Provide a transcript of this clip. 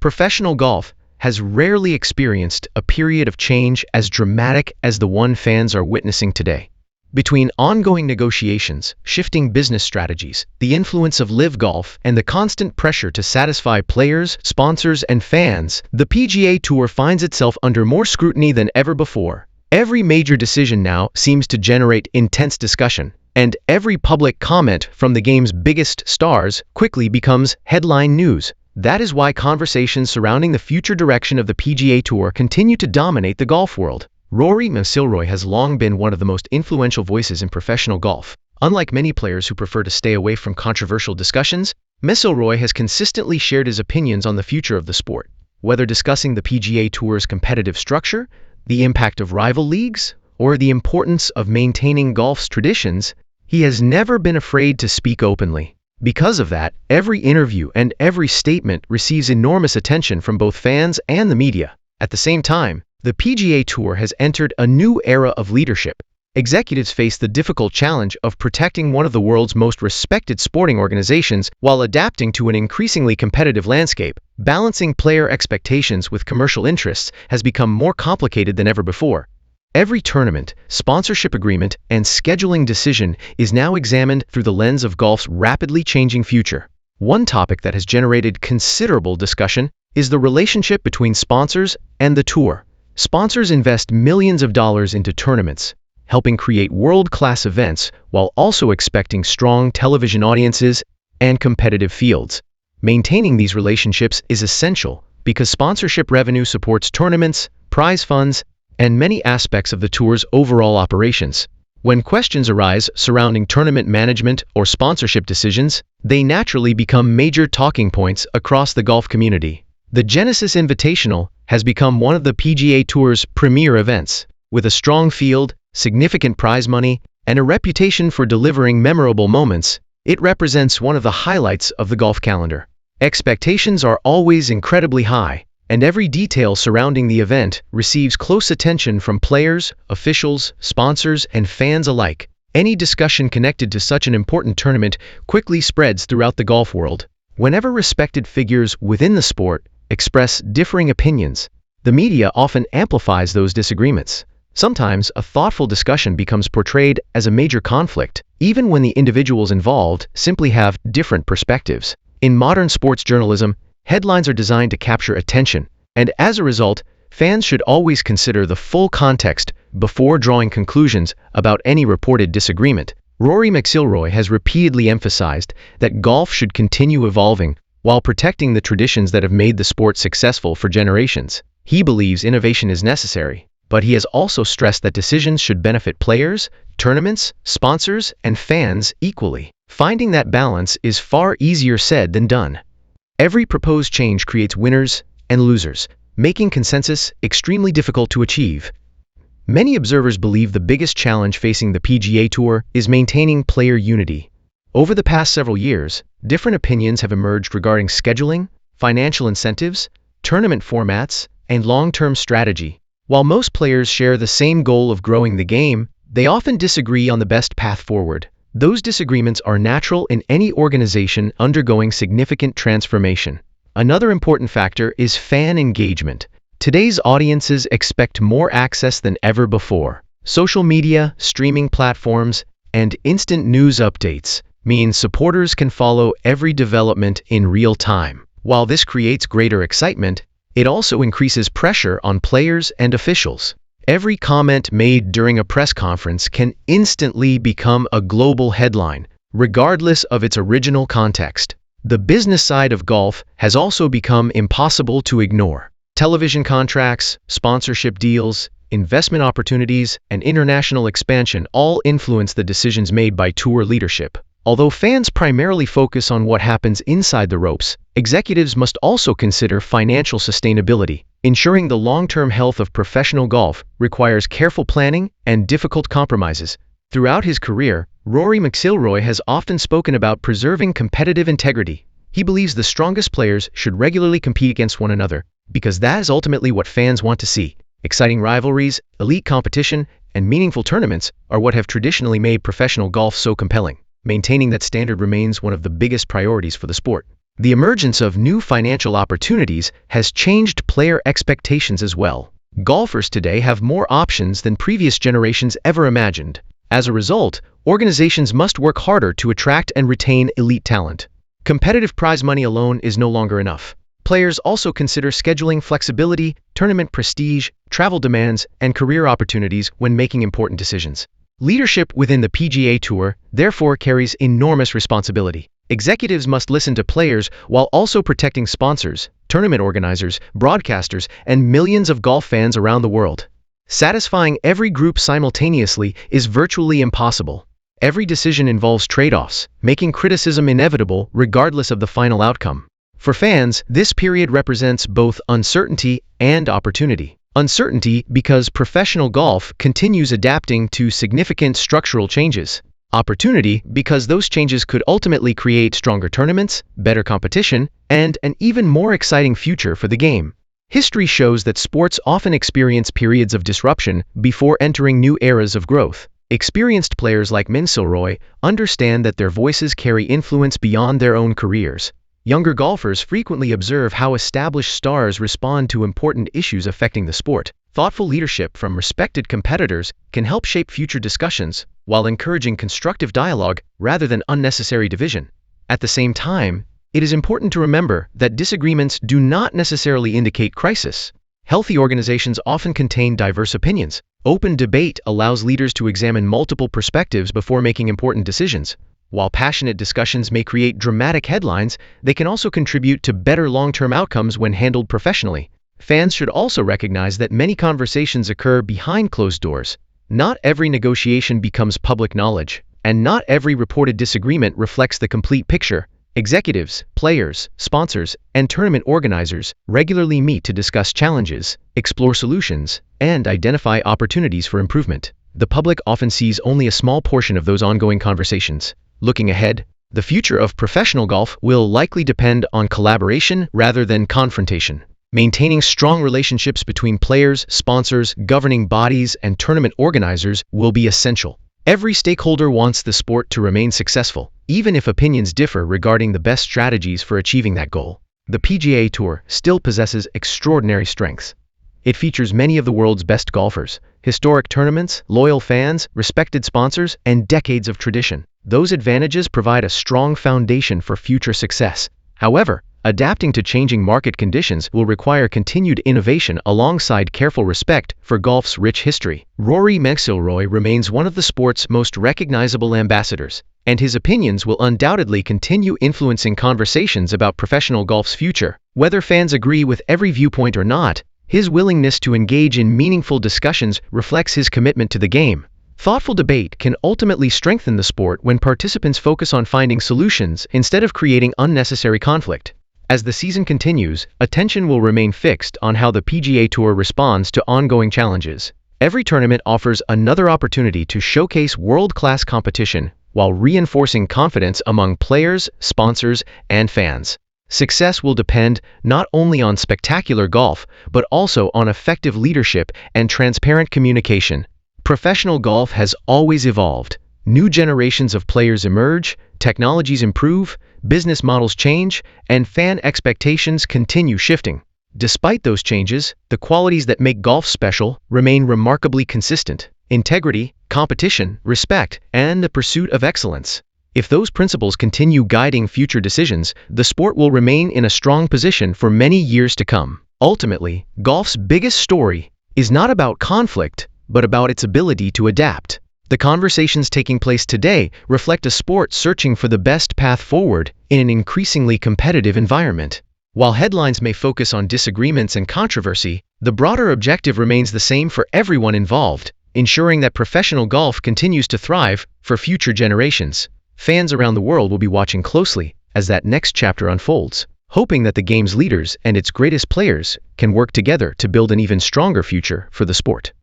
Professional golf has rarely experienced a period of change as dramatic as the one fans are witnessing today. Between ongoing negotiations, shifting business strategies, the influence of live golf, and the constant pressure to satisfy players, sponsors, and fans, the PGA Tour finds itself under more scrutiny than ever before. Every major decision now seems to generate intense discussion, and every public comment from the game's biggest stars quickly becomes headline news. That is why conversations surrounding the future direction of the PGA Tour continue to dominate the golf world. Rory McIlroy has long been one of the most influential voices in professional golf. Unlike many players who prefer to stay away from controversial discussions, McIlroy has consistently shared his opinions on the future of the sport. Whether discussing the PGA Tour's competitive structure, the impact of rival leagues, or the importance of maintaining golf's traditions, he has never been afraid to speak openly. Because of that, every interview and every statement receives enormous attention from both fans and the media. At the same time, the PGA Tour has entered a new era of leadership. Executives face the difficult challenge of protecting one of the world's most respected sporting organizations while adapting to an increasingly competitive landscape. Balancing player expectations with commercial interests has become more complicated than ever before. Every tournament, sponsorship agreement, and scheduling decision is now examined through the lens of golf's rapidly changing future. One topic that has generated considerable discussion is the relationship between sponsors and the tour. Sponsors invest millions of dollars into tournaments, helping create world-class events while also expecting strong television audiences and competitive fields. Maintaining these relationships is essential because sponsorship revenue supports tournaments, prize funds, and many aspects of the tour's overall operations. When questions arise surrounding tournament management or sponsorship decisions, they naturally become major talking points across the golf community. The Genesis Invitational has become one of the PGA Tour's premier events. With a strong field, significant prize money, and a reputation for delivering memorable moments, it represents one of the highlights of the golf calendar. Expectations are always incredibly high, and every detail surrounding the event receives close attention from players, officials, sponsors, and fans alike. Any discussion connected to such an important tournament quickly spreads throughout the golf world. Whenever respected figures within the sport express differing opinions, the media often amplifies those disagreements. Sometimes a thoughtful discussion becomes portrayed as a major conflict, even when the individuals involved simply have different perspectives. In modern sports journalism, headlines are designed to capture attention, and as a result, fans should always consider the full context before drawing conclusions about any reported disagreement. Rory McIlroy has repeatedly emphasized that golf should continue evolving while protecting the traditions that have made the sport successful for generations. He believes innovation is necessary, but he has also stressed that decisions should benefit players, tournaments, sponsors, and fans equally. Finding that balance is far easier said than done. Every proposed change creates winners and losers, making consensus extremely difficult to achieve. Many observers believe the biggest challenge facing the PGA Tour is maintaining player unity. Over the past several years, different opinions have emerged regarding scheduling, financial incentives, tournament formats, and long-term strategy. While most players share the same goal of growing the game, they often disagree on the best path forward. Those disagreements are natural in any organization undergoing significant transformation. Another important factor is fan engagement. Today's audiences expect more access than ever before. Social media, streaming platforms, and instant news updates mean supporters can follow every development in real time. While this creates greater excitement, it also increases pressure on players and officials. Every comment made during a press conference can instantly become a global headline, regardless of its original context. The business side of golf has also become impossible to ignore. Television contracts, sponsorship deals, investment opportunities, and international expansion all influence the decisions made by tour leadership. Although fans primarily focus on what happens inside the ropes, executives must also consider financial sustainability. Ensuring the long-term health of professional golf requires careful planning and difficult compromises. Throughout his career, Rory McIlroy has often spoken about preserving competitive integrity. He believes the strongest players should regularly compete against one another, because that is ultimately what fans want to see. Exciting rivalries, elite competition, and meaningful tournaments are what have traditionally made professional golf so compelling. Maintaining that standard remains one of the biggest priorities for the sport. The emergence of new financial opportunities has changed player expectations as well. Golfers today have more options than previous generations ever imagined. As a result, organizations must work harder to attract and retain elite talent. Competitive prize money alone is no longer enough. Players also consider scheduling flexibility, tournament prestige, travel demands, and career opportunities when making important decisions. Leadership within the PGA Tour, therefore, carries enormous responsibility. Executives must listen to players while also protecting sponsors, tournament organizers, broadcasters, and millions of golf fans around the world. Satisfying every group simultaneously is virtually impossible. Every decision involves trade-offs, making criticism inevitable regardless of the final outcome. For fans, this period represents both uncertainty and opportunity. Uncertainty because professional golf continues adapting to significant structural changes. Opportunity because those changes could ultimately create stronger tournaments, better competition, and an even more exciting future for the game. History shows that sports often experience periods of disruption before entering new eras of growth. Experienced players like McIlroy understand that their voices carry influence beyond their own careers. Younger golfers frequently observe how established stars respond to important issues affecting the sport. Thoughtful leadership from respected competitors can help shape future discussions, while encouraging constructive dialogue rather than unnecessary division. At the same time, it is important to remember that disagreements do not necessarily indicate crisis. Healthy organizations often contain diverse opinions. Open debate allows leaders to examine multiple perspectives before making important decisions. While passionate discussions may create dramatic headlines, they can also contribute to better long-term outcomes when handled professionally. Fans should also recognize that many conversations occur behind closed doors. Not every negotiation becomes public knowledge, and not every reported disagreement reflects the complete picture. Executives, players, sponsors, and tournament organizers regularly meet to discuss challenges, explore solutions, and identify opportunities for improvement. The public often sees only a small portion of those ongoing conversations. Looking ahead, the future of professional golf will likely depend on collaboration rather than confrontation. Maintaining strong relationships between players, sponsors, governing bodies, and tournament organizers will be essential. Every stakeholder wants the sport to remain successful, even if opinions differ regarding the best strategies for achieving that goal. The PGA Tour still possesses extraordinary strengths. It features many of the world's best golfers, historic tournaments, loyal fans, respected sponsors, and decades of tradition. Those advantages provide a strong foundation for future success. However, adapting to changing market conditions will require continued innovation alongside careful respect for golf's rich history. Rory McIlroy remains one of the sport's most recognizable ambassadors, and his opinions will undoubtedly continue influencing conversations about professional golf's future. Whether fans agree with every viewpoint or not, his willingness to engage in meaningful discussions reflects his commitment to the game. Thoughtful debate can ultimately strengthen the sport when participants focus on finding solutions instead of creating unnecessary conflict. As the season continues, attention will remain fixed on how the PGA Tour responds to ongoing challenges. Every tournament offers another opportunity to showcase world-class competition while reinforcing confidence among players, sponsors, and fans. Success will depend not only on spectacular golf, but also on effective leadership and transparent communication. Professional golf has always evolved. New generations of players emerge, technologies improve, business models change, and fan expectations continue shifting. Despite those changes, the qualities that make golf special remain remarkably consistent: integrity, competition, respect, and the pursuit of excellence. If those principles continue guiding future decisions, the sport will remain in a strong position for many years to come. Ultimately, golf's biggest story is not about conflict, but about its ability to adapt. The conversations taking place today reflect a sport searching for the best path forward in an increasingly competitive environment. While headlines may focus on disagreements and controversy, the broader objective remains the same for everyone involved: ensuring that professional golf continues to thrive for future generations. Fans around the world will be watching closely as that next chapter unfolds, hoping that the game's leaders and its greatest players can work together to build an even stronger future for the sport.